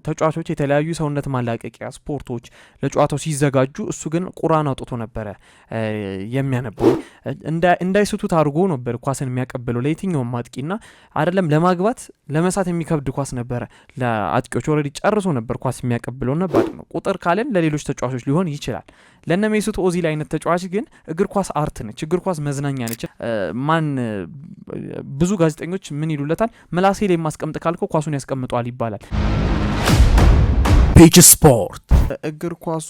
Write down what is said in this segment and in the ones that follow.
ተጫዋቾች የተለያዩ ሰውነት ማላቀቂያ ስፖርቶች ለጨዋታው ሲዘጋጁ እሱ ግን ቁርአን አውጥቶ ነበረ የሚያነበው እንዳይስቱት አድርጎ ነበር ኳስን የሚያቀብለው ለየትኛውም አጥቂና አይደለም ለማግባት ለመሳት የሚከብድ ኳስ ነበረ ለአጥቂዎች ኦሬዲ ጨርሶ ነበር ኳስ የሚያቀብለው ነበር ነው ቁጥር ካለን ለሌሎች ተጫዋቾች ሊሆን ይችላል ለነሜሱት ኦዚል አይነት ተጫዋች ግን እግር ኳስ አርት ነች እግር ኳስ መዝናኛ ነች ማን ብዙ ጋዜጠኞች ምን ይሉለታል ምላሴ ላይ ማስቀምጥ ካልከው ኳሱን ያስቀምጧል ይባላል ፔጅ ስፖርት እግር ኳሱ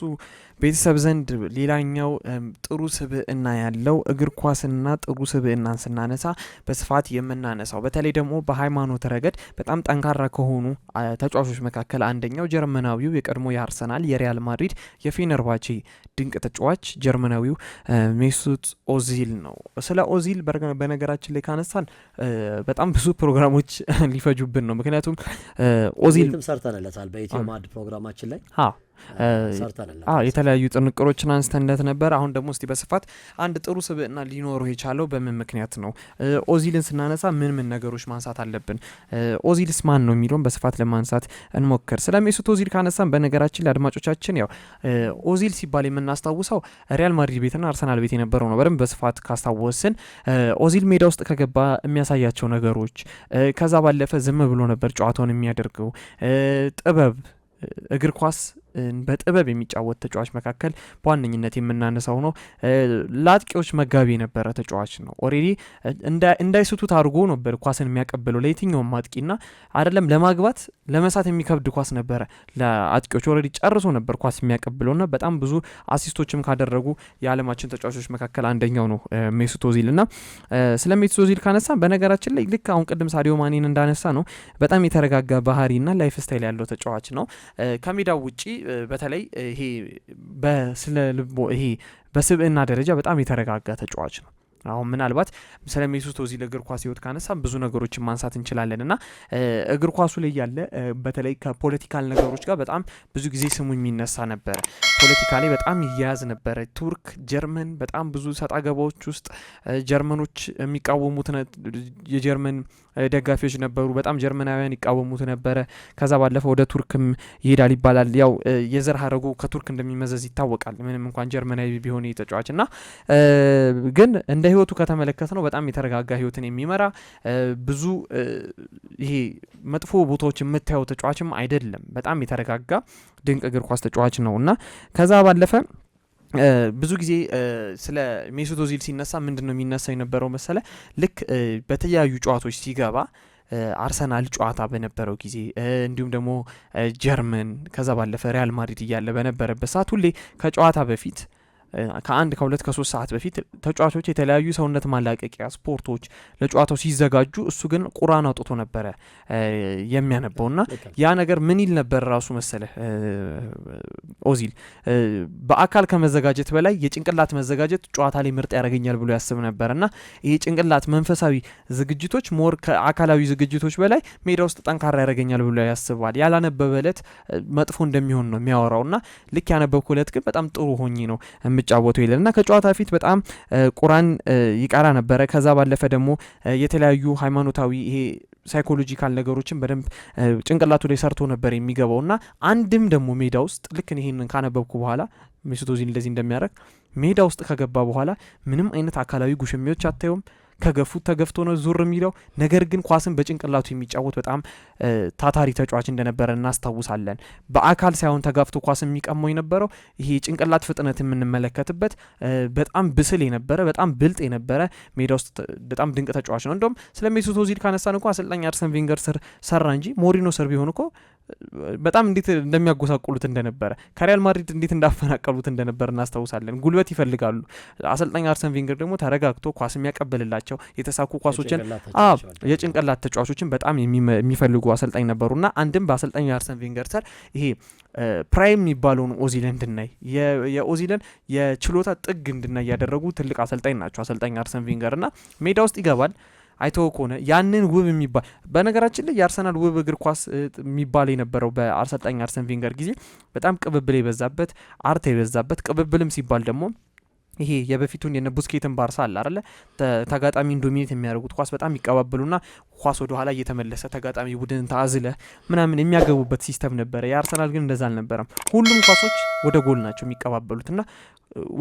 ቤተሰብ ዘንድ ሌላኛው ጥሩ ስብዕና ያለው እግር ኳስና ጥሩ ስብዕናን ስናነሳ በስፋት የምናነሳው በተለይ ደግሞ በሃይማኖት ረገድ በጣም ጠንካራ ከሆኑ ተጫዋቾች መካከል አንደኛው ጀርመናዊው የቀድሞ የአርሰናል የሪያል ማድሪድ የፌነርባቼ ድንቅ ተጫዋች ጀርመናዊው ሜሱት ኦዚል ነው ስለ ኦዚል በነገራችን ላይ ካነሳን በጣም ብዙ ፕሮግራሞች ሊፈጁብን ነው ምክንያቱም ኦዚል ሰርተንለታል በኢትዮ ማድ ፕሮግራማችን ላይ የተለያዩ ጥንቅሮችን አንስተንለት ነበር አሁን ደግሞ እስቲ በስፋት አንድ ጥሩ ስብዕና ሊኖረው የቻለው በምን ምክንያት ነው ኦዚልን ስናነሳ ምን ነገሮች ማንሳት አለብን ኦዚልስ ማን ነው የሚለውን በስፋት ለማንሳት እንሞክር ስለ ሜሱት ኦዚል ካነሳን በነገራችን ላይ አድማጮቻችን ያው ኦዚል ሲባል የምናስታውሰው ሪያል ማድሪድ ቤትና አርሰናል ቤት የነበረው ነው በደንብ በስፋት ካስታወስን ኦዚል ሜዳ ውስጥ ከገባ የሚያሳያቸው ነገሮች ከዛ ባለፈ ዝም ብሎ ነበር ጨዋታውን የሚያደርገው ጥበብ እግር ኳስ በጥበብ የሚጫወት ተጫዋች መካከል በዋነኝነት የምናነሳው ነው ላጥቂዎች መጋቢ የነበረ ተጫዋች ነው ኦሬዲ እንዳይስቱት አድርጎ ነበር ኳስን የሚያቀብለው ለየትኛውም አጥቂና አይደለም ለማግባት ለመሳት የሚከብድ ኳስ ነበረ ለአጥቂዎች ኦሬዲ ጨርሶ ነበር ኳስ የሚያቀብለውና በጣም ብዙ አሲስቶችም ካደረጉ የዓለማችን ተጫዋቾች መካከል አንደኛው ነው ሜሱት ኦዚልና ስለ ሜሱት ኦዚል ካነሳ በነገራችን ላይ ልክ አሁን ቅድም ሳዲዮ ማኔን እንዳነሳ ነው በጣም የተረጋጋ ባህሪና ላይፍ ስታይል ያለው ተጫዋች ነው ከሜዳው ውጪ በተለይ ይሄ በስለ ልቦ ይሄ በስብዕና ደረጃ በጣም የተረጋጋ ተጫዋች ነው አሁን ምናልባት ስለ ሜሱት ኦዚል እግር ኳስ ህይወት ካነሳ ብዙ ነገሮችን ማንሳት እንችላለንና እግር ኳሱ ላይ ያለ በተለይ ከፖለቲካል ነገሮች ጋር በጣም ብዙ ጊዜ ስሙ የሚነሳ ነበር ፖለቲካ ላይ በጣም ይያዝ ነበር ቱርክ ጀርመን በጣም ብዙ ሰጣ ገባዎች ውስጥ ጀርመኖች የሚቃወሙት የጀርመን ደጋፊዎች ነበሩ በጣም ጀርመናውያን ይቃወሙት ነበር ከዛ ባለፈው ወደ ቱርክም ይሄዳል ይባላል ያው የዘር ሀረጉ ከቱርክ እንደሚመዘዝ ይታወቃል ምንም እንኳን ጀርመናዊ ቢሆን ተጫዋችና ግን እንደ ህይወቱ ከተመለከተ ነው በጣም የተረጋጋ ህይወትን የሚመራ ብዙ ይሄ መጥፎ ቦታዎች የምታየው ተጫዋችም አይደለም በጣም የተረጋጋ ድንቅ እግር ኳስ ተጫዋች ነውና ከዛ ባለፈ ብዙ ጊዜ ስለ ሜሱት ኦዚል ሲነሳ ምንድነው የሚነሳው የነበረው መሰለ ልክ በተለያዩ ጨዋታዎች ሲገባ አርሰናል ጨዋታ በነበረው ጊዜ እንዲሁም ደግሞ ጀርመን ከዛ ባለፈ ሪያል ማድሪድ እያለ በነበረበት ሰዓት ሁሌ ከጨዋታ በፊት ከአንድ ከሁለት ከሶስት ሰዓት በፊት ተጫዋቾች የተለያዩ ሰውነት ማላቀቂያ ስፖርቶች ለጨዋታው ሲዘጋጁ እሱ ግን ቁርአን አውጥቶ ነበረ የሚያነበውና ያ ነገር ምን ይል ነበር ራሱ መሰለ ኦዚል በአካል ከመዘጋጀት በላይ የጭንቅላት መዘጋጀት ጨዋታ ላይ ምርጥ ያደርገኛል ብሎ ያስብ ነበርና ይሄ ጭንቅላት መንፈሳዊ ዝግጅቶች ሞር ከአካላዊ ዝግጅቶች በላይ ሜዳ ውስጥ ጠንካራ ያደርገኛል ብሎ ያስባል ያላነበበለት መጥፎ እንደሚሆን ነው የሚያወራውና ልክ ያነበብኩለት ግን በጣም ጥሩ ሆኜ ነው ምጫወቱ ይለና ከጨዋታ ፊት በጣም ቁርአን ይቀራ ነበረ ከዛ ባለፈ ደግሞ የተለያዩ ሃይማኖታዊ ይሄ ሳይኮሎጂካል ነገሮችን በደንብ ጭንቅላቱ ላይ ሰርቶ ነበር የሚገባውና አንድም ደግሞ ሜዳ ውስጥ ልክ ይሄንን ካነበብኩ በኋላ ሜሱት ኦዚል እንደዚህ እንደሚያደርግ ሜዳ ውስጥ ከገባ በኋላ ምንም አይነት አካላዊ ጉሽሚዎች አታዩም ከገፉት ተገፍቶ ነው ዙር የሚለው ነገር ግን ኳስን በጭንቅላቱ የሚጫወት በጣም ታታሪ ተጫዋች እንደነበረ እናስታውሳለን በአካል ሳይሆን ተጋፍቶ ኳስን የሚቀመው የነበረው ይሄ ጭንቅላት ፍጥነት የምንመለከትበት በጣም ብስል የነበረ በጣም ብልጥ የነበረ ሜዳ ውስጥ በጣም ድንቅ ተጫዋች ነው እንደውም ስለ ሜሱት ኦዚል ካነሳን እንኳን አሰልጣኝ አርሰን ቬንገር ሰራ እንጂ ሞሪኖ ስር ቢሆን እኮ በጣም እንዴት እንደሚያጎሳቁሉት እንደነበረ ከሪያል ማድሪድ እንዴት እንዳፈናቀሉት እንደነበረ እናስታውሳለን ጉልበት ይፈልጋሉ አሰልጣኝ አርሰን ቬንገር ደግሞ ተረጋግቶ ኳስ የሚያቀብልላቸው የተሳኩ ኳሶችን የጭንቅላት ተጫዋቾችን በጣም የሚፈልጉ አሰልጣኝ ነበሩና አንድም በአሰልጣኝ አርሰን ቬንገር ስር ይሄ ፕራይም የሚባለውን ኦዚልን እንድናይ የኦዚልን የችሎታ ጥግ እንድናይ ያደረጉ ትልቅ አሰልጣኝ ናቸው አሰልጣኝ አርሰን ቬንገርና ሜዳ ውስጥ ይገባል አይተው ከሆነ ያንን ውብ የሚባል በነገራችን ላይ የአርሰናል ውብ እግር ኳስ የሚባል የነበረው በአሰልጣኝ አርሰን ቬንገር ጊዜ በጣም ቅብብል የበዛበት አርት የበዛበት ቅብብልም ሲባል ደግሞ ይሄ የበፊቱን የነ ቡስኬትን ባርሳ አለ አይደለ ተጋጣሚን ዶሚኔት የሚያደርጉት ኳስ በጣም ይቀባበሉና ኳስ ወደ ኋላ እየተመለሰ ተጋጣሚ ቡድን ታዝለ ምናምን የሚያገቡበት ሲስተም ነበረ። የአርሰናል ግን እንደዛ አልነበረም። ሁሉም ኳሶች ወደ ጎል ናቸው የሚቀባበሉትና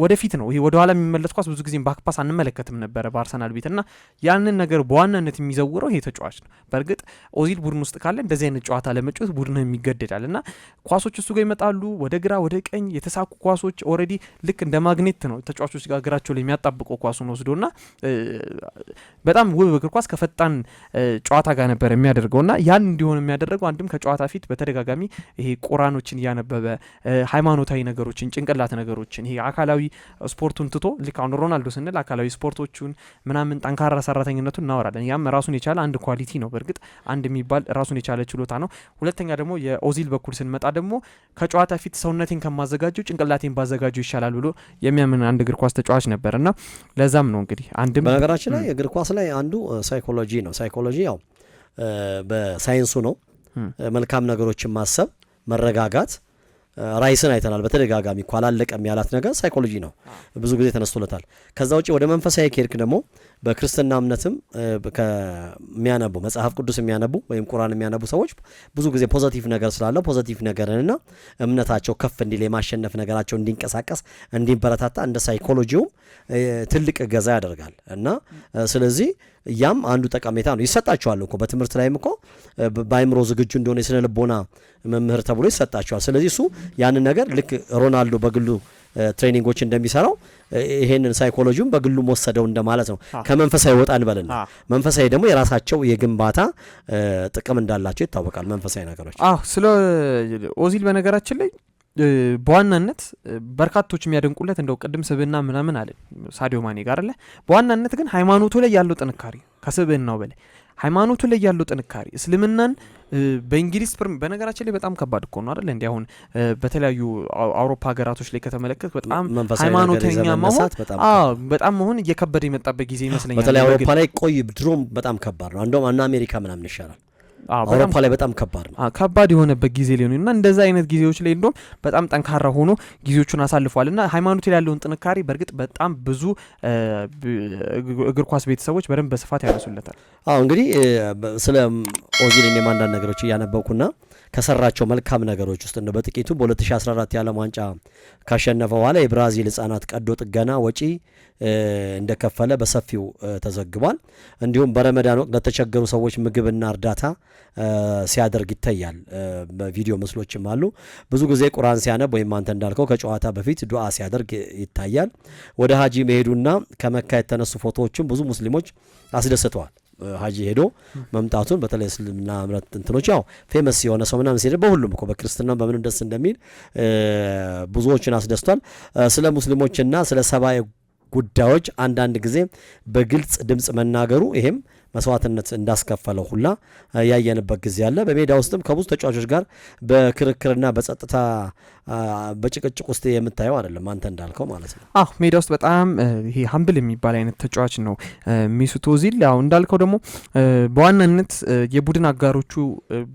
ወደፊት ነው። ይሄ ወደ ኋላ የሚመለስ ኳስ ብዙ ጊዜ ባክፓስ አንመለከትም ነበረ በአርሰናል ቤትና ያንን ነገር በዋናነት የሚዘውረው ይሄ ተጫዋች ነው። በእርግጥ ኦዚል ቡድን ውስጥ ካለ እንደዚህ አይነት ጨዋታ ለመጫወት ቡድን የሚገደዳል እና ኳሶች እሱ ጋር ይመጣሉ፣ ወደ ግራ ወደ ቀኝ የተሳኩ ኳሶች ኦልሬዲ ልክ እንደ ማግኔት ነው ተጫዋቾች ጋር እግራቸው ላይ የሚያጣብቀው ኳሱን ወስዶና በጣም ውብ እግር ኳስ ከፈጣን ጨዋታ ጋር ነበር የሚያደርገውና ያን እንዲሆን የሚያደርገው አንድም ከጨዋታ ፊት በተደጋጋሚ ይሄ ቁራኖችን እያነበበ ሃይማኖታዊ ነገሮችን ጭንቅላት ነገሮችን ይሄ አካላዊ ስፖርቱን ትቶ ልክ አሁን ሮናልዶ ስንል አካላዊ ስፖርቶቹን ምናምን ጠንካራ ሰራተኝነቱን እናወራለን። ያም ራሱን የቻለ አንድ ኳሊቲ ነው። በእርግጥ አንድ የሚባል ራሱን የቻለ ችሎታ ነው። ሁለተኛ ደግሞ የኦዚል በኩል ስንመጣ ደግሞ ከጨዋታ ፊት ሰውነቴን ከማዘጋጀው ጭንቅላቴን ባዘጋጀው ይሻላል ብሎ የሚያምን አንድ እግር ኳስ ተጫዋች ነበርና ለዛም ነው እንግዲህ አንድም በነገራችን ላይ እግር ኳስ ላይ አንዱ ሳይኮሎጂ ነው። ሳይኮሎጂ ያው በሳይንሱ ነው። መልካም ነገሮችን ማሰብ፣ መረጋጋት ራይስን አይተናል በተደጋጋሚ እኮ አላለቀም ያላት ነገር ሳይኮሎጂ ነው። ብዙ ጊዜ ተነስቶለታል። ከዛ ውጪ ወደ መንፈሳዊ ኬርክ ደግሞ በክርስትና እምነትም ከሚያነቡ መጽሐፍ ቅዱስ የሚያነቡ ወይም ቁርአን የሚያነቡ ሰዎች ብዙ ጊዜ ፖዚቲቭ ነገር ስላለው ፖዚቲቭ ነገርንና እምነታቸው ከፍ እንዲል የማሸነፍ ነገራቸው እንዲንቀሳቀስ እንዲበረታታ እንደ ሳይኮሎጂውም ትልቅ እገዛ ያደርጋል እና ስለዚህ ያም አንዱ ጠቀሜታ ነው። ይሰጣቸዋል እኮ በትምህርት ላይም እኮ በአይምሮ ዝግጁ እንደሆነ የስነ ልቦና መምህር ተብሎ ይሰጣቸዋል። ስለዚህ እሱ ያንን ነገር ልክ ሮናልዶ በግሉ ትሬኒንጎች እንደሚሰራው ይሄንን ሳይኮሎጂውን በግሉ ወሰደው እንደማለት ነው። ከመንፈሳዊ ወጣ እንበልና መንፈሳዊ ደግሞ የራሳቸው የግንባታ ጥቅም እንዳላቸው ይታወቃል። መንፈሳዊ ነገሮች ስለ ኦዚል በነገራችን ላይ በዋናነት በርካቶች የሚያደንቁለት እንደው ቅድም ስብዕና ምናምን አለ ሳዲዮ ማኔ ጋር አለ። በዋናነት ግን ሃይማኖቱ ላይ ያለው ጥንካሬ ከስብዕናው በላይ ሃይማኖቱ ላይ ያለው ጥንካሬ እስልምናን በእንግሊዝ በነገራችን ላይ በጣም ከባድ እኮ ነው አይደል? እንዴ አሁን በተለያዩ አውሮፓ ሀገራቶች ላይ ከተመለከት በጣም ሃይማኖተኛ በጣም መሆን እየከበደ የመጣበት ጊዜ ይመስለኛል። በተለይ አውሮፓ ላይ ቆይ ድሮም በጣም ከባድ ነው። እንደውም እና አሜሪካ ምናምን ይሻላል። አውሮፓ ላይ በጣም ከባድ ነው። ከባድ የሆነበት ጊዜ ላይ ነው እና እንደዛ አይነት ጊዜዎች ላይ እንደውም በጣም ጠንካራ ሆኖ ጊዜዎቹን አሳልፏል እና ሃይማኖት ላይ ያለውን ጥንካሬ በእርግጥ በጣም ብዙ እግር ኳስ ቤተሰቦች በደንብ በስፋት ያነሱለታል። እንግዲህ ስለ ኦዚል እኔም አንዳንድ ነገሮች እያነበብኩና ከሰራቸው መልካም ነገሮች ውስጥ እንደ በጥቂቱ በ2014 የዓለም ዋንጫ ካሸነፈ በኋላ የብራዚል ህጻናት ቀዶ ጥገና ወጪ እንደከፈለ በሰፊው ተዘግቧል። እንዲሁም በረመዳን ወቅት ለተቸገሩ ሰዎች ምግብና እርዳታ ሲያደርግ ይታያል። በቪዲዮ ምስሎችም አሉ። ብዙ ጊዜ ቁርአን ሲያነብ ወይም አንተ እንዳልከው ከጨዋታ በፊት ዱዓ ሲያደርግ ይታያል። ወደ ሀጂ መሄዱና ከመካ የተነሱ ፎቶዎችም ብዙ ሙስሊሞች አስደስተዋል። ሀጂ ሄዶ መምጣቱን በተለይ እስልምና እምነት እንትኖች ያው ፌመስ የሆነ ሰው ምናምን ሲሄድ በሁሉም እኮ በክርስትና በምንም ደስ እንደሚል ብዙዎችን አስደስቷል። ስለ ሙስሊሞችና ስለ ሰብአዊ ጉዳዮች አንዳንድ ጊዜ በግልጽ ድምጽ መናገሩ ይሄም መስዋዕትነት እንዳስከፈለው ሁላ ያየንበት ጊዜ አለ። በሜዳ ውስጥም ከብዙ ተጫዋቾች ጋር በክርክርና በጸጥታ በጭቅጭቅ ውስጥ የምታየው አይደለም አንተ እንዳልከው ማለት ነው። ሜዳ ውስጥ በጣም ይሄ ሀምብል የሚባል አይነት ተጫዋች ነው ሜሱት ኦዚል። ያው እንዳልከው ደግሞ በዋናነት የቡድን አጋሮቹ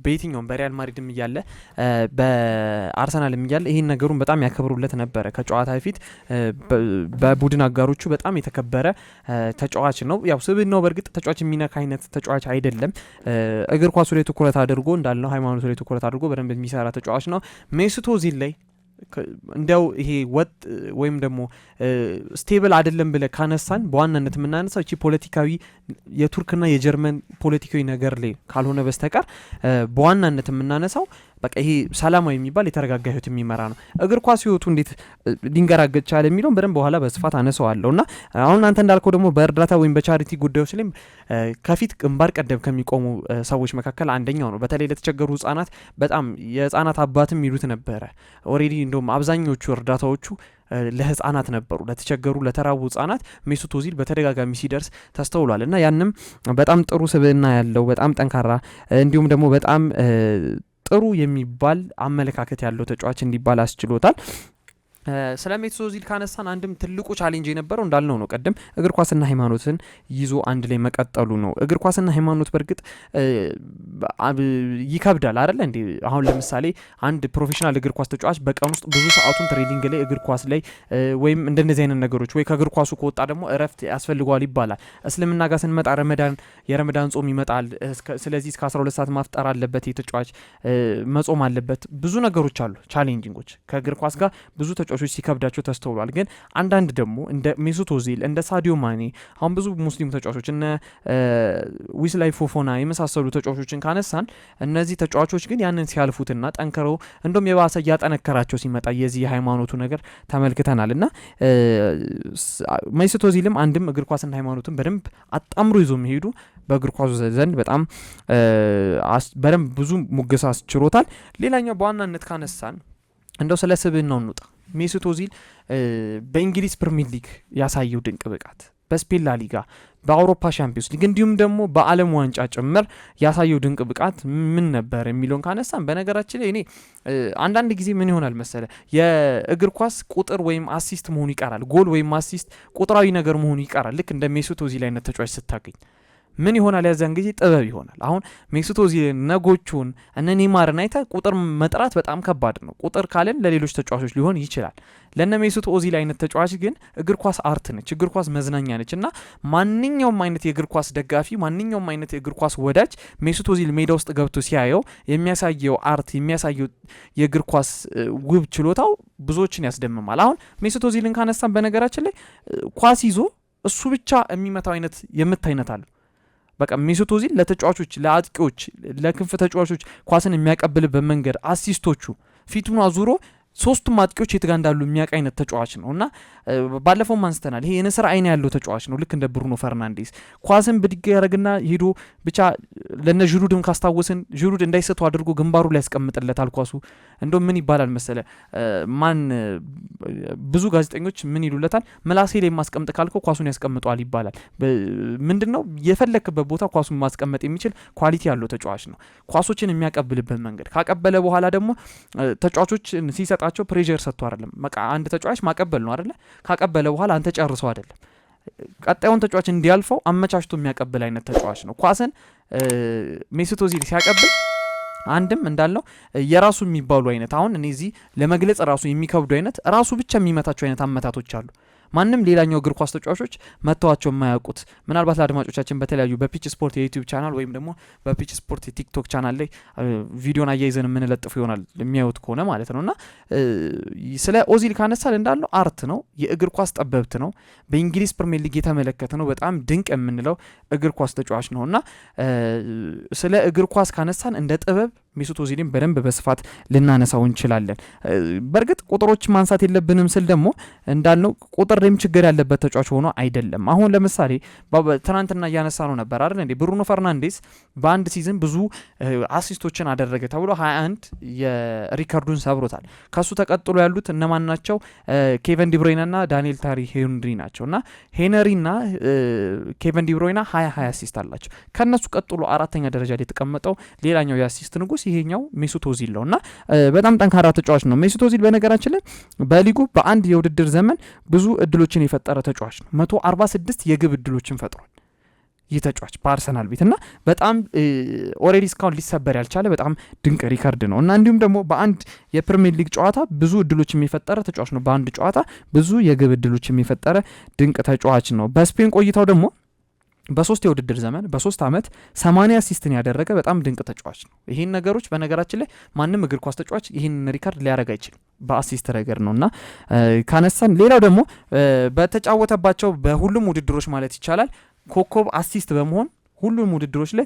በየትኛውም በሪያል ማድሪድም እያለ በአርሰናልም እያለ ይሄን ነገሩን በጣም ያከብሩለት ነበረ። ከጨዋታ በፊት በቡድን አጋሮቹ በጣም የተከበረ ተጫዋች ነው። ያው ስብዕናው በእርግጥ ተጫዋች የሚነካ አይነት ተጫዋች አይደለም። እግር ኳሱ ላይ ትኩረት አድርጎ እንዳልነው ሃይማኖቱ ላይ ትኩረት አድርጎ በደንብ የሚሰራ ተጫዋች ነው። ሜሱት ኦዚል ላይ እንዲያው ይሄ ወጥ ወይም ደግሞ ስቴብል አይደለም ብለ ካነሳን በዋናነት የምናነሳው እቺ ፖለቲካዊ የቱርክና የጀርመን ፖለቲካዊ ነገር ላይ ካልሆነ በስተቀር በዋናነት የምናነሳው በቃ ይሄ ሰላማዊ የሚባል የተረጋጋ ህይወት የሚመራ ነው። እግር ኳስ ህይወቱ እንዴት ሊንገራገጭ ቻለ የሚለውን በደንብ በኋላ በስፋት አነሳዋለሁና አሁን አንተ እንዳልከው ደግሞ በእርዳታ ወይም በቻሪቲ ጉዳዮች ላይ ከፊት ግንባር ቀደም ከሚቆሙ ሰዎች መካከል አንደኛው ነው። በተለይ ለተቸገሩ ህጻናት በጣም የህጻናት አባትም ይሉት ነበረ። ኦሬዲ እንደውም አብዛኞቹ እርዳታዎቹ ለህፃናት ነበሩ፣ ለተቸገሩ ለተራቡ ህፃናት ሜሱት ኦዚል በተደጋጋሚ ሲደርስ ተስተውሏል እና ያንም በጣም ጥሩ ስብዕና ያለው በጣም ጠንካራ እንዲሁም ደግሞ በጣም ጥሩ የሚባል አመለካከት ያለው ተጫዋች እንዲባል አስችሎታል። ስለ ሜሱት ኦዚል ካነሳን አንድም ትልቁ ቻሌንጅ የነበረው እንዳልነው ነው ቀደም እግር ኳስና ሃይማኖትን ይዞ አንድ ላይ መቀጠሉ ነው። እግር ኳስና ሃይማኖት በእርግጥ ይከብዳል አይደል እንዴ? አሁን ለምሳሌ አንድ ፕሮፌሽናል እግር ኳስ ተጫዋች በቀን ውስጥ ብዙ ሰዓቱን ትሬኒንግ ላይ እግር ኳስ ላይ ወይም እንደነዚህ አይነት ነገሮች ወይ ከእግር ኳሱ ከወጣ ደግሞ እረፍት ያስፈልገዋል ይባላል። እስልምና ጋር ስንመጣ የረመዳን ጾም ይመጣል። ስለዚህ እስከ 12 ሰዓት ማፍጠር አለበት የተጫዋች መጾም አለበት። ብዙ ነገሮች አሉ ቻሌንጂንጎች ከእግር ኳስ ጋር ብዙ ተጫዋቾች ሲከብዳቸው ተስተውሏል። ግን አንዳንድ ደግሞ እንደ ሜሱት ኦዚል እንደ ሳዲዮ ማኔ አሁን ብዙ ሙስሊም ተጫዋቾች እነ ዊስላይ ፎፎና የመሳሰሉ ተጫዋቾችን ካነሳን እነዚህ ተጫዋቾች ግን ያንን ሲያልፉትና ጠንክረው እንደም የባሰ እያጠነከራቸው ሲመጣ የዚህ የሃይማኖቱ ነገር ተመልክተናል። እና ሜሱት ኦዚልም አንድም እግር ኳስና ሃይማኖትን በደንብ አጣምሮ ይዞ የሚሄዱ በእግር ኳሱ ዘንድ በጣም በደንብ ብዙ ሙገሳ አስችሮታል። ሌላኛው በዋናነት ካነሳን እንደው ስለ ስብዕናው እንውጣ። ሜሱት ኦዚል በእንግሊዝ ፕሪሚየር ሊግ ያሳየው ድንቅ ብቃት፣ በስፔን ላ ሊጋ፣ በአውሮፓ ሻምፒዮንስ ሊግ እንዲሁም ደግሞ በዓለም ዋንጫ ጭምር ያሳየው ድንቅ ብቃት ምን ነበር የሚለውን ካነሳን በነገራችን ላይ እኔ አንዳንድ ጊዜ ምን ይሆናል መሰለ የእግር ኳስ ቁጥር ወይም አሲስት መሆኑ ይቀራል። ጎል ወይም አሲስት ቁጥራዊ ነገር መሆኑ ይቀራል። ልክ እንደ ሜሱት ኦዚል አይነት ተጫዋች ስታገኝ ምን ይሆናል? ያዛን ጊዜ ጥበብ ይሆናል። አሁን ሜሱት ኦዚልን ነጎቹን እነ ኔይማርን አይተህ ቁጥር መጥራት በጣም ከባድ ነው። ቁጥር ካለን ለሌሎች ተጫዋቾች ሊሆን ይችላል። ለነ ሜሱት ኦዚል አይነት ተጫዋች ግን እግር ኳስ አርት ነች፣ እግር ኳስ መዝናኛ ነች እና ማንኛውም አይነት የእግር ኳስ ደጋፊ፣ ማንኛውም አይነት የእግር ኳስ ወዳጅ ሜሱት ኦዚል ሜዳ ውስጥ ገብቶ ሲያየው የሚያሳየው አርት የሚያሳየው የእግር ኳስ ውብ ችሎታው ብዙዎችን ያስደምማል። አሁን ሜሱት ኦዚልን ካነሳን በነገራችን ላይ ኳስ ይዞ እሱ ብቻ የሚመታው አይነት የምት አይነት አለ። በቃ ሜሱት ኦዚል ለተጫዋቾች፣ ለአጥቂዎች፣ ለክንፍ ተጫዋቾች ኳስን የሚያቀብልበት መንገድ አሲስቶቹ ፊቱን አዙሮ ሶስቱም አጥቂዎች የት ጋር እንዳሉ የሚያውቅ አይነት ተጫዋች ነው እና ባለፈው አንስተናል። ይሄ የንስር አይን ያለው ተጫዋች ነው። ልክ እንደ ብሩኖ ፈርናንዴስ ኳስን ብድግ ያደረግና ሄዶ ብቻ ለነ ዥሩድም ካስታወስን ዥሩድ እንዳይሰቱ አድርጎ ግንባሩ ላይ ያስቀምጥለታል ኳሱ። እንደውም ምን ይባላል መሰለ ብዙ ጋዜጠኞች ምን ይሉለታል? ምላሴ ላይ ማስቀምጥ ካልከው ኳሱን ያስቀምጠዋል ይባላል። ምንድነው የፈለክበት ቦታ ኳሱን ማስቀመጥ የሚችል ኳሊቲ ያለው ተጫዋች ነው። ኳሶችን የሚያቀብልበት መንገድ ካቀበለ በኋላ ደግሞ ተጫዋቾች ሲሰጣቸው ፕሬዠር ሰጥቶ አይደለም። በቃ አንድ ተጫዋች ማቀበል ነው አይደለ? ካቀበለ በኋላ አንተ ጨርሰው አይደለም ቀጣዩን ተጫዋች እንዲያልፈው አመቻችቶ የሚያቀብል አይነት ተጫዋች ነው። ኳስን ሜሱት ኦዚል ሲያቀብል አንድም እንዳለው የራሱ የሚባሉ አይነት አሁን እኔ እዚህ ለመግለጽ ራሱ የሚከብዱ አይነት ራሱ ብቻ የሚመታቸው አይነት አመታቶች አሉ። ማንም ሌላኛው እግር ኳስ ተጫዋቾች መተዋቸው የማያውቁት ምናልባት ለአድማጮቻችን በተለያዩ በፒች ስፖርት የዩቲዩብ ቻናል ወይም ደግሞ በፒች ስፖርት የቲክቶክ ቻናል ላይ ቪዲዮን አያይዘን የምንለጥፉ ይሆናል የሚያዩት ከሆነ ማለት ነውና ስለ ኦዚል ካነሳል እንዳለው አርት ነው፣ የእግር ኳስ ጠበብት ነው፣ በእንግሊዝ ፕሪሚየር ሊግ የተመለከተ ነው፣ በጣም ድንቅ የምንለው እግር ኳስ ተጫዋች ነውና ስለ እግር ኳስ ካነሳን እንደ ጥበብ ሜሱት ኦዚልን በደንብ በስፋት ልናነሳው እንችላለን። በእርግጥ ቁጥሮች ማንሳት የለብንም ስል ደግሞ እንዳልነው ቁጥር ላይም ችግር ያለበት ተጫዋች ሆኖ አይደለም። አሁን ለምሳሌ ትናንትና እያነሳ ነው ነበር አይደል እንዴ ብሩኖ ፈርናንዴስ በአንድ ሲዝን ብዙ አሲስቶችን አደረገ ተብሎ 21 የሪከርዱን ሰብሮታል። ከሱ ተቀጥሎ ያሉት እነማን ናቸው? ኬቨን ዲብሮይናና ዳንኤል ታሪ ሄንሪ ናቸውና ሄነሪና ኬቨን ዲብሮይና 20 አሲስት አላቸው። ከነሱ ቀጥሎ አራተኛ ደረጃ ላይ የተቀመጠው ሌላኛው የአሲስት ንጉስ ይሄኛው ሜሱት ኦዚል ነውና በጣም ጠንካራ ተጫዋች ነው። ሜሱት ኦዚል በነገራችን ላይ በሊጉ በአንድ የውድድር ዘመን ብዙ እድሎችን የፈጠረ ተጫዋች ነው። 146 የግብ እድሎችን ፈጥሯል ይህ ተጫዋች በአርሰናል ቤት እና በጣም ኦሬዲ እስካሁን ሊሰበር ያልቻለ በጣም ድንቅ ሪካርድ ነው እና እንዲሁም ደግሞ በአንድ የፕሪሚየር ሊግ ጨዋታ ብዙ እድሎች የሚፈጠረ ተጫዋች ነው። በአንድ ጨዋታ ብዙ የግብ እድሎች የሚፈጠረ ድንቅ ተጫዋች ነው። በስፔን ቆይታው ደግሞ በ3 የውድድር ዘመን በ3 ዓመት 80 አሲስትን ያደረገ በጣም ድንቅ ተጫዋች ነው። ይህን ነገሮች በነገራችን ላይ ማንም እግር ኳስ ተጫዋች ይህን ሪካርድ ሊያደርግ አይችልም በአሲስት ነገር ነውና ካነሳን ሌላው ደግሞ በተጫወተባቸው በሁሉም ውድድሮች ማለት ይቻላል ኮከብ አሲስት በመሆን ሁሉም ውድድሮች ላይ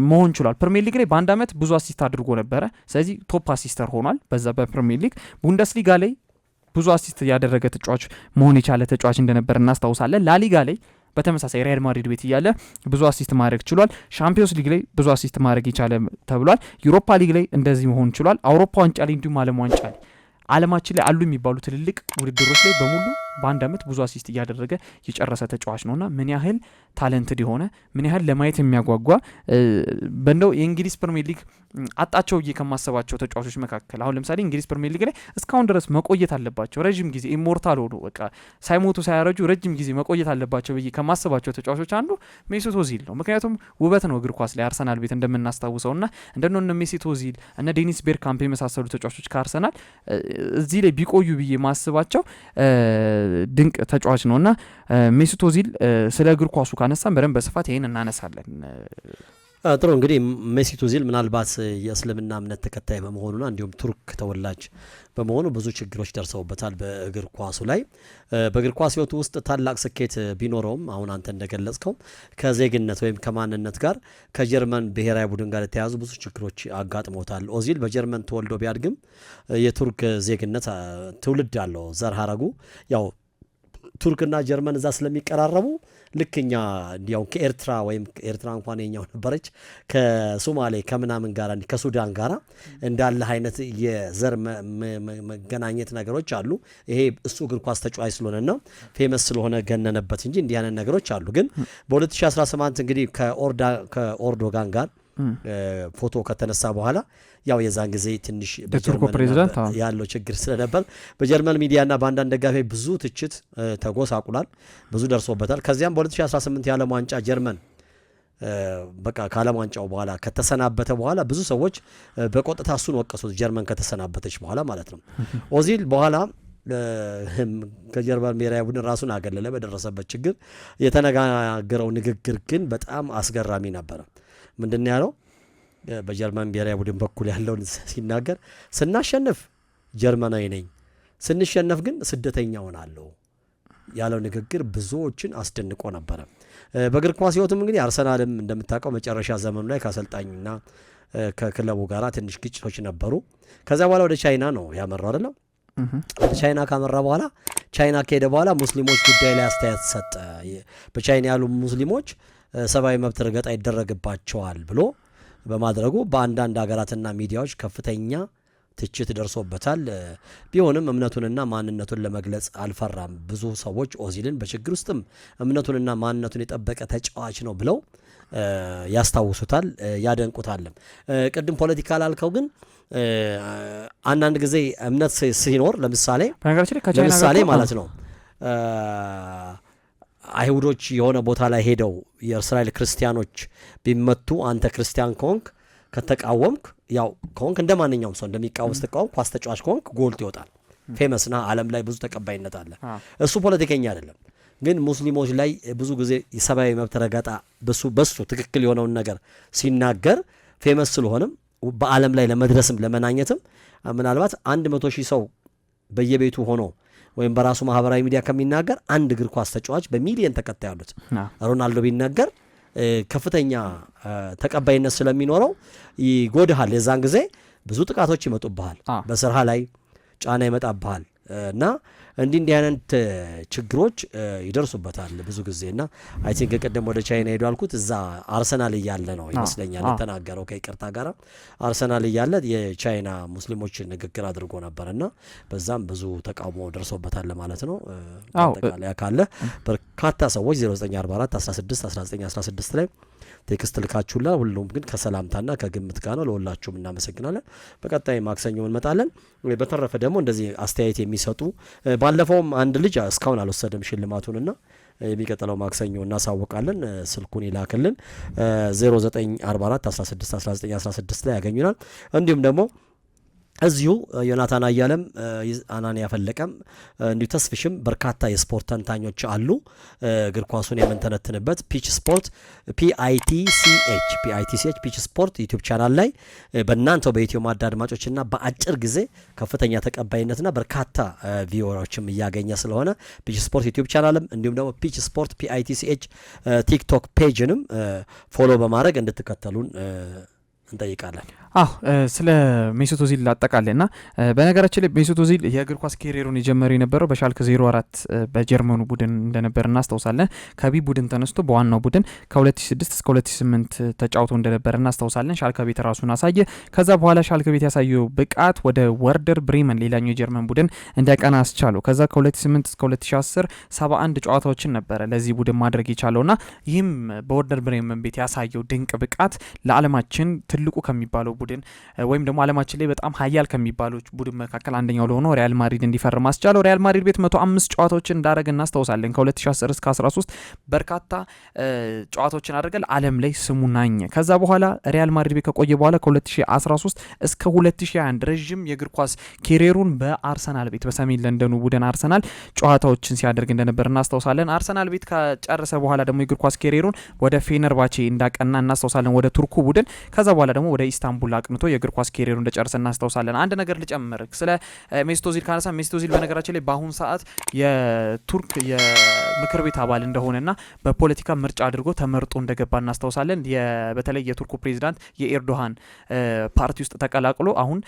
መሆን ችሏል። ፕሪሚየር ሊግ ላይ በአንድ ዓመት ብዙ አሲስት አድርጎ ነበረ። ስለዚህ ቶፕ አሲስተር ሆኗል በዛ በፕሪሚየር ሊግ። ቡንደስሊጋ ላይ ብዙ አሲስት ያደረገ ተጫዋች መሆን የቻለ ተጫዋች እንደነበር እናስታውሳለን። ላሊጋ ላይ በተመሳሳይ ሪያል ማድሪድ ቤት እያለ ብዙ አሲስት ማድረግ ችሏል። ሻምፒዮንስ ሊግ ላይ ብዙ አሲስት ማድረግ ይቻለ ተብሏል። ዩሮፓ ሊግ ላይ እንደዚህ መሆን ችሏል። አውሮፓ ዋንጫ ላይ እንዲሁም ዓለም ዋንጫ ላይ ዓለማችን ላይ አሉ የሚባሉ ትልልቅ ውድድሮች ላይ በሙሉ በአንድ አመት ብዙ አሲስት እያደረገ የጨረሰ ተጫዋች ነውና ምን ያህል ታለንትድ የሆነ ምን ያህል ለማየት የሚያጓጓ በእንደው የእንግሊዝ ፕሪሚየር ሊግ አጣቸው ብዬ ከማሰባቸው ተጫዋቾች መካከል አሁን ለምሳሌ እንግሊዝ ፕሪሚየር ሊግ ላይ እስካሁን ድረስ መቆየት አለባቸው ረጅም ጊዜ ኢሞርታል ሆኖ በቃ ሳይሞቱ ሳያረጁ ረጅም ጊዜ መቆየት አለባቸው ብዬ ከማሰባቸው ተጫዋቾች አንዱ ሜሱት ኦዚል ነው። ምክንያቱም ውበት ነው እግር ኳስ ላይ አርሰናል ቤት እንደምናስታውሰውና እንደነ ሜሱት ኦዚል እነ ዴኒስ ቤርካምፕ የመሳሰሉ ተጫዋቾች ከአርሰናል እዚህ ላይ ቢቆዩ ብዬ ማስባቸው ድንቅ ተጫዋች ነውና ሜሱት ኦዚል ስለ እግር ኳሱ ካነሳን በደንብ በስፋት ይሄን እናነሳለን። ጥሩ እንግዲህ ሜሱት ኦዚል ምናልባት የእስልምና እምነት ተከታይ በመሆኑና እንዲሁም ቱርክ ተወላጅ በመሆኑ ብዙ ችግሮች ደርሰውበታል በእግር ኳሱ ላይ። በእግር ኳስ ሕይወቱ ውስጥ ታላቅ ስኬት ቢኖረውም አሁን አንተ እንደገለጽከው ከዜግነት ወይም ከማንነት ጋር ከጀርመን ብሔራዊ ቡድን ጋር የተያዙ ብዙ ችግሮች አጋጥሞታል። ኦዚል በጀርመን ተወልዶ ቢያድግም የቱርክ ዜግነት ትውልድ አለው። ዘር ሀረጉ ያው ቱርክና ጀርመን እዛ ስለሚቀራረቡ ልክኛ እንዲያው ከኤርትራ ወይም ኤርትራ እንኳን የኛው ነበረች ከሶማሌ ከምናምን ጋር ከሱዳን ጋር እንዳለ አይነት የዘር መገናኘት ነገሮች አሉ። ይሄ እሱ እግር ኳስ ተጫዋች ስለሆነ ነው ፌመስ ስለሆነ ገነነበት እንጂ እንዲህ አይነት ነገሮች አሉ። ግን በ2018 እንግዲህ ከኦርዶጋን ጋር ፎቶ ከተነሳ በኋላ ያው የዛን ጊዜ ትንሽ በጀርመን ያለው ችግር ስለነበር በጀርመን ሚዲያና በአንዳንድ ደጋፊ ብዙ ትችት ተጎሳቁሏል፣ ብዙ ደርሶበታል። ከዚያም በ2018 የዓለም ዋንጫ ጀርመን በቃ ከዓለም ዋንጫው በኋላ ከተሰናበተ በኋላ ብዙ ሰዎች በቆጥታ እሱን ወቀሱት፣ ጀርመን ከተሰናበተች በኋላ ማለት ነው። ኦዚል በኋላ ከጀርመን ብሔራዊ ቡድን ራሱን አገለለ በደረሰበት ችግር። የተነጋገረው ንግግር ግን በጣም አስገራሚ ነበረ። ምንድን ያለው በጀርመን ብሔራዊ ቡድን በኩል ያለውን ሲናገር ስናሸንፍ ጀርመናዊ ነኝ፣ ስንሸነፍ ግን ስደተኛ ሆናለሁ ያለው ንግግር ብዙዎችን አስደንቆ ነበረ። በእግር ኳስ ሕይወቱም እንግዲህ አርሰናልም እንደምታውቀው መጨረሻ ዘመኑ ላይ ከአሰልጣኙና ከክለቡ ጋር ትንሽ ግጭቶች ነበሩ። ከዛ በኋላ ወደ ቻይና ነው ያመራው አይደለም። ወደ ቻይና ካመራ በኋላ ቻይና ከሄደ በኋላ ሙስሊሞች ጉዳይ ላይ አስተያየት ሰጠ። በቻይና ያሉ ሙስሊሞች ሰብአዊ መብት ረገጣ ይደረግባቸዋል ብሎ በማድረጉ በአንዳንድ ሀገራትና ሚዲያዎች ከፍተኛ ትችት ደርሶበታል። ቢሆንም እምነቱንና ማንነቱን ለመግለጽ አልፈራም። ብዙ ሰዎች ኦዚልን በችግር ውስጥም እምነቱንና ማንነቱን የጠበቀ ተጫዋች ነው ብለው ያስታውሱታል፣ ያደንቁታልም። ቅድም ፖለቲካ ላልከው ግን አንዳንድ ጊዜ እምነት ሲኖር ለምሳሌ ማለት ነው አይሁዶች የሆነ ቦታ ላይ ሄደው የእስራኤል ክርስቲያኖች ቢመቱ አንተ ክርስቲያን ከሆንክ ከተቃወምክ ያው ከሆንክ እንደ ማንኛውም ሰው እንደሚቃወም ስትቃወም ኳስ ተጫዋች ከሆንክ ጎልት ይወጣል፣ ፌመስና ዓለም ላይ ብዙ ተቀባይነት አለ። እሱ ፖለቲከኛ አይደለም። ግን ሙስሊሞች ላይ ብዙ ጊዜ የሰብአዊ መብት ረገጣ በሱ ትክክል የሆነውን ነገር ሲናገር ፌመስ ስለሆነም በዓለም ላይ ለመድረስም ለመናኘትም ምናልባት 100,000 ሰው በየቤቱ ሆኖ ወይም በራሱ ማህበራዊ ሚዲያ ከሚናገር አንድ እግር ኳስ ተጫዋች በሚሊየን ተከታይ ያሉት ሮናልዶ ቢናገር ከፍተኛ ተቀባይነት ስለሚኖረው ይጎድሃል። የዛን ጊዜ ብዙ ጥቃቶች ይመጡብሃል፣ በስራ ላይ ጫና ይመጣብሃል እና እንዲህ አይነት ችግሮች ይደርሱበታል ብዙ ጊዜ እና አይ ቲንክ ቀደም ወደ ቻይና ሄዱ አልኩት እዛ አርሰናል እያለ ነው ይመስለኛል ተናገረው ከይቅርታ ጋር አርሰናል እያለ የቻይና ሙስሊሞች ንግግር አድርጎ ነበርና በዛም ብዙ ተቃውሞ ደርሶበታል ማለት ነው። አጠቃላይ ካለ በርካታ ሰዎች 0944 16 1916 ላይ ቴክስት ልካችሁላ። ሁሉም ግን ከሰላምታና ከግምት ጋር ነው። ለሁላችሁም እናመሰግናለን። በቀጣይ ማክሰኞ እንመጣለን። በተረፈ ደግሞ እንደዚህ አስተያየት የሚሰጡ ባለፈውም አንድ ልጅ እስካሁን አልወሰደም ሽልማቱንና የሚቀጥለው ማክሰኞ እናሳውቃለን። ስልኩን ይላክልን 0944 16 1916 ላይ ያገኙናል። እንዲሁም ደግሞ እዚሁ ዮናታን አያለም አናንያ ፈለቀም እንዲሁ ተስፍሽም በርካታ የስፖርት ተንታኞች አሉ። እግር ኳሱን የምንተነትንበት ፒች ስፖርት PITCH ፒች ስፖርት ዩቲዩብ ቻናል ላይ በእናንተው በኢትዮ ማዕድ አድማጮችና በአጭር ጊዜ ከፍተኛ ተቀባይነትና በርካታ ቪወሮችም እያገኘ ስለሆነ ፒች ስፖርት ዩቲዩብ ቻናልም እንዲሁም ደግሞ ፒች ስፖርት PITCH ቲክቶክ ፔጅንም ፎሎ በማድረግ እንድትከተሉን እንጠይቃለን። አዎ ስለ ሜሱት ኦዚል አጠቃላይ ና በነገራችን ላይ ሜሱት ኦዚል የእግር ኳስ ኬሪየሩን የጀመረው የነበረው በሻልክ 04 በጀርመኑ ቡድን እንደነበር እናስታውሳለን። ከቢ ቡድን ተነስቶ በዋናው ቡድን ከ2006 እስከ 2008 ተጫውቶ እንደነበር እናስታውሳለን። ሻልከ ቤት ራሱን አሳየ። ከዛ በኋላ ሻልከ ቤት ያሳየው ብቃት ወደ ወርደር ብሬመን ሌላኛው የጀርመን ቡድን እንዲያቀና አስቻለው። ከዛ ከ2008 እስከ 2010 71 ጨዋታዎችን ነበረ ለዚህ ቡድን ማድረግ የቻለውና ይህም በወርደር ብሬመን ቤት ያሳየው ድንቅ ብቃት ለዓለማችን ትልቁ ከሚባለው ቡድን ወይም ደግሞ ዓለማችን ላይ በጣም ሀያል ከሚባሉ ቡድን መካከል አንደኛው ለሆነው ሪያል ማድሪድ እንዲፈርም አስቻለው። ሪያል ማድሪድ ቤት 105 ጨዋታዎችን እንዳደረገ እናስታውሳለን። ከ2010 እስከ 13 በርካታ ጨዋታዎችን አድርገል ዓለም ላይ ስሙ ናኘ። ከዛ በኋላ ሪያል ማድሪድ ቤት ከቆየ በኋላ ከ2013 እስከ 2021 ረዥም የእግር ኳስ ኬሪየሩን በአርሰናል ቤት በሰሜን ለንደኑ ቡድን አርሰናል ጨዋታዎችን ሲያደርግ እንደነበር እናስታውሳለን። አርሰናል ቤት ከጨረሰ በኋላ ደግሞ የእግር ኳስ ኬሪየሩን ወደ ፌነርባቼ እንዳቀና እናስታውሳለን፣ ወደ ቱርኩ ቡድን። ከዛ በኋላ ደግሞ ወደ ኢስታንቡል አቅንቶ የእግር ኳስ ኬሪየሩ እንደጨረሰ እናስታውሳለን። አንድ ነገር ልጨምር ስለ ሜሱት ኦዚል ካነሳ ሜሱት ኦዚል በነገራችን ላይ በአሁኑ ሰዓት የቱርክ የምክር ቤት አባል እንደሆነና በፖለቲካ ምርጫ አድርጎ ተመርጦ እንደገባ እናስታውሳለን። በተለይ የቱርኩ ፕሬዚዳንት የኤርዶሃን ፓርቲ ውስጥ ተቀላቅሎ አሁን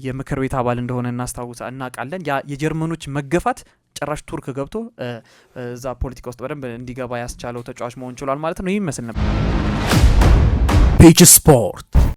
የምክር ቤት አባል እንደሆነ እናውቃለን። የጀርመኖች መገፋት ጭራሽ ቱርክ ገብቶ እዛ ፖለቲካ ውስጥ በደንብ እንዲገባ ያስቻለው ተጫዋች መሆን ችሏል ማለት ነው። ይህ ይመስል ነበር ፔጅ ስፖርት።